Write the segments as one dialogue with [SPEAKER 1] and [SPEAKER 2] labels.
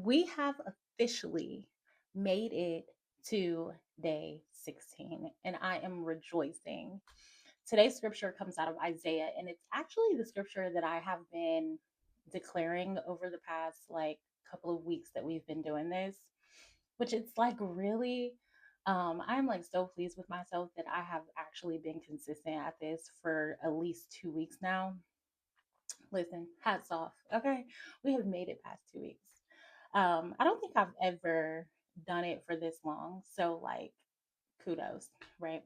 [SPEAKER 1] We have officially made it to day 16, and I am rejoicing. Today's scripture comes out of Isaiah, and it's actually the scripture that I have been declaring over the past couple of weeks that we've been doing this, which it's like really I'm like so pleased with myself that I have actually been consistent at this for at least 2 weeks now. Listen, hats off. Okay. We have made it past 2 weeks. I don't think I've ever done it for this long. So, like, kudos, right?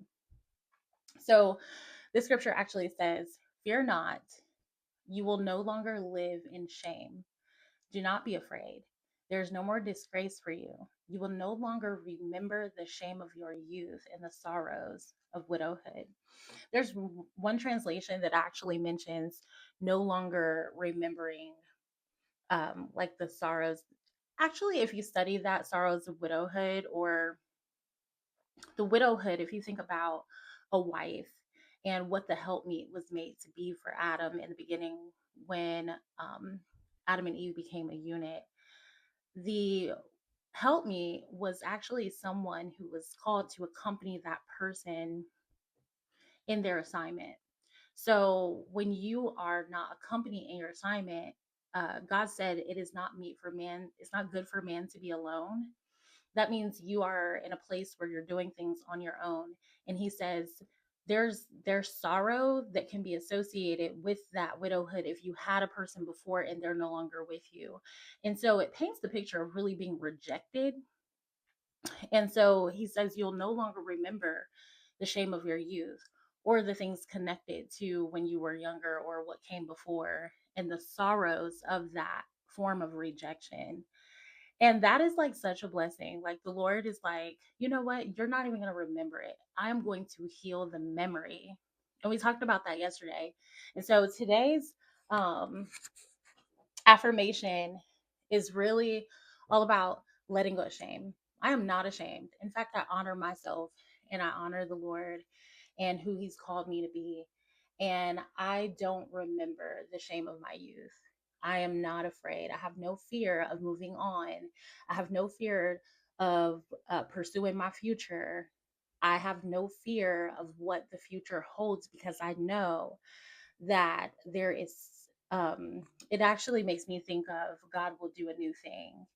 [SPEAKER 1] So, the scripture actually says, "Fear not, you will no longer live in shame. Do not be afraid. There is no more disgrace for you. You will no longer remember the shame of your youth and the sorrows of widowhood." There's one translation that actually mentions no longer remembering like the sorrows. Actually, if you study that sorrows of widowhood or the widowhood, if you think about a wife and what the helpmeet was made to be for Adam in the beginning when Adam and Eve became a unit, the helpmeet was actually someone who was called to accompany that person in their assignment. So when you are not accompanying your assignment, God said it is not meet for man. It's not good for man to be alone. That means you are in a place where you're doing things on your own. And he says there's sorrow that can be associated with that widowhood if you had a person before and they're no longer with you. And so it paints the picture of really being rejected. And so he says you'll no longer remember the shame of your youth or the things connected to when you were younger or what came before and the sorrows of that form of rejection. And that is like such a blessing. Like the Lord is like, you know what? You're not even going to remember it. I'm going to heal the memory. And we talked about that yesterday. And so today's um affirmation is really all about letting go of shame. I am not ashamed. In fact, I honor myself and I honor the Lord and who He's called me to be. And I don't remember the shame of my youth. I am not afraid. I have no fear of moving on. I have no fear of pursuing my future. I have no fear of what the future holds because I know that there is it actually makes me think of God will do a new thing.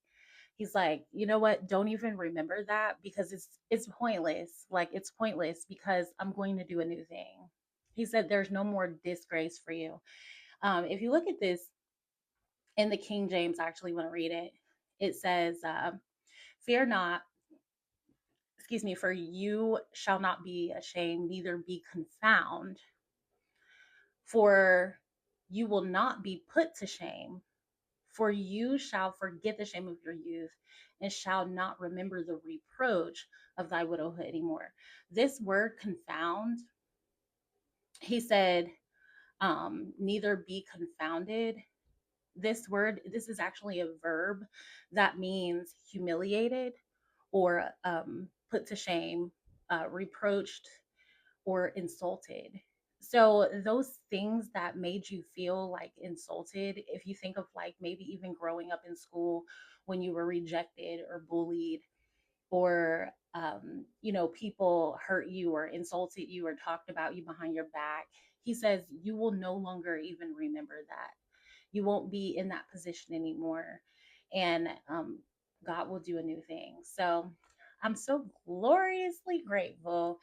[SPEAKER 1] He's like, you know what, don't even remember that because it's pointless. Like it's pointless because I'm going to do a new thing. He said there's no more disgrace for you. If you look at this in the King James, I actually want to read it. It says fear not, excuse me, for you shall not be ashamed, neither be confound, for you will not be put to shame. For you shall forget the shame of your youth and shall not remember the reproach of thy widowhood anymore. This word confound, he said, neither be confounded. This word, this is actually a verb that means humiliated or put to shame, reproached, or insulted. So those things that made you feel like insulted, if you think of like maybe even growing up in school when you were rejected or bullied or people hurt you or insulted you or talked about you behind your back, he says you will no longer even remember that. You won't be in that position anymore. And God will do a new thing. So I'm so gloriously grateful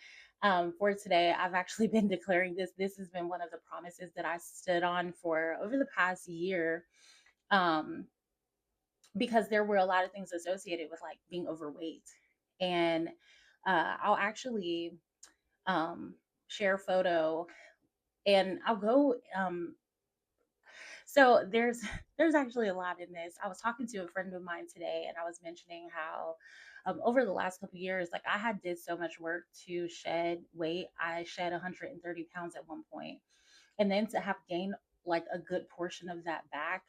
[SPEAKER 1] for today. I've actually been declaring this. This has been one of the promises that I stood on for over the past year. Um, because there were a lot of things associated with like being overweight. And I'll actually um, share a photo and I'll go so there's actually a lot in this. I was talking to a friend of mine today, and I was mentioning how over the last couple of years, like I had did so much work to shed weight. I shed 130 pounds at one point, and then to have gained like a good portion of that back,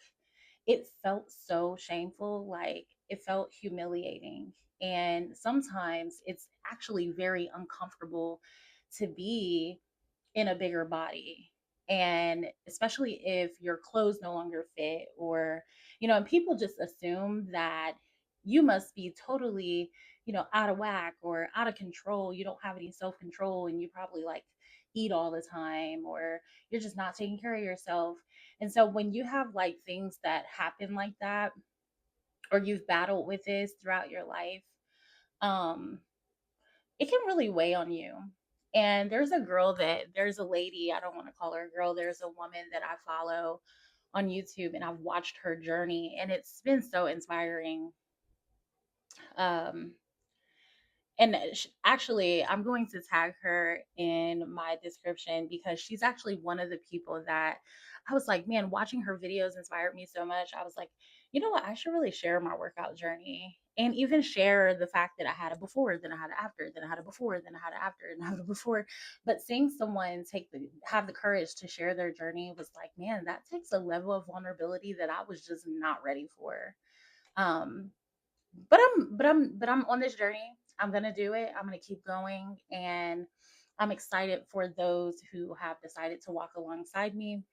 [SPEAKER 1] it felt so shameful. Like it felt humiliating, and sometimes it's actually very uncomfortable to be in a bigger body. And especially if your clothes no longer fit, or, and people just assume that you must be totally, out of whack or out of control. You don't have any self control, and you probably like eat all the time, or you're just not taking care of yourself. And so when you have like things that happen like that, or you've battled with this throughout your life, um, it can really weigh on you. And there's a lady, I don't want to call her a girl, there's a woman that I follow on YouTube, and I've watched her journey, and it's been so inspiring. Um, and actually, I'm going to tag her in my description, because she's actually one of the people that I was like, man, watching her videos inspired me so much. I was like, you know what? I should really share my workout journey, and even share the fact that I had a before, then I had an after, then I had a before, then I had an after, and I had a before. But seeing someone have the courage to share their journey was like, man, that takes a level of vulnerability that I was just not ready for. Um, but I'm on this journey. I'm gonna do it. I'm gonna keep going, and I'm excited for those who have decided to walk alongside me,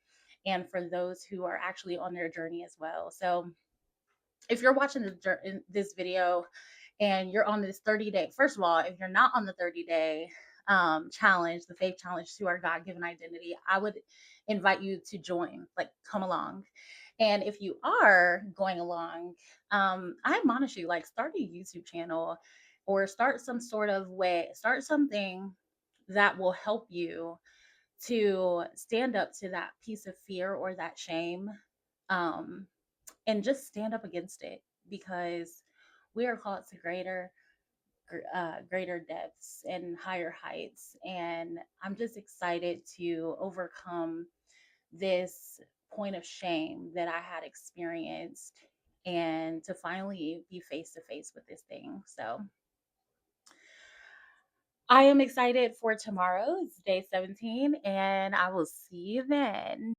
[SPEAKER 1] and for those who are actually on their journey as well. So if you're watching this video and you're on this 30-day, first of all, if you're not on the 30-day challenge, the faith challenge to our God-given identity, I would invite you to join, like come along. And if you are going along, I admonish you, like start a YouTube channel, or start some sort of way, start something that will help you to stand up to that piece of fear or that shame, um, and just stand up against it, because we are called to greater depths and higher heights. And I'm just excited to overcome this point of shame that I had experienced, and to finally be face to face with this thing. So I am excited for tomorrow. It's day 17, and I will see you then.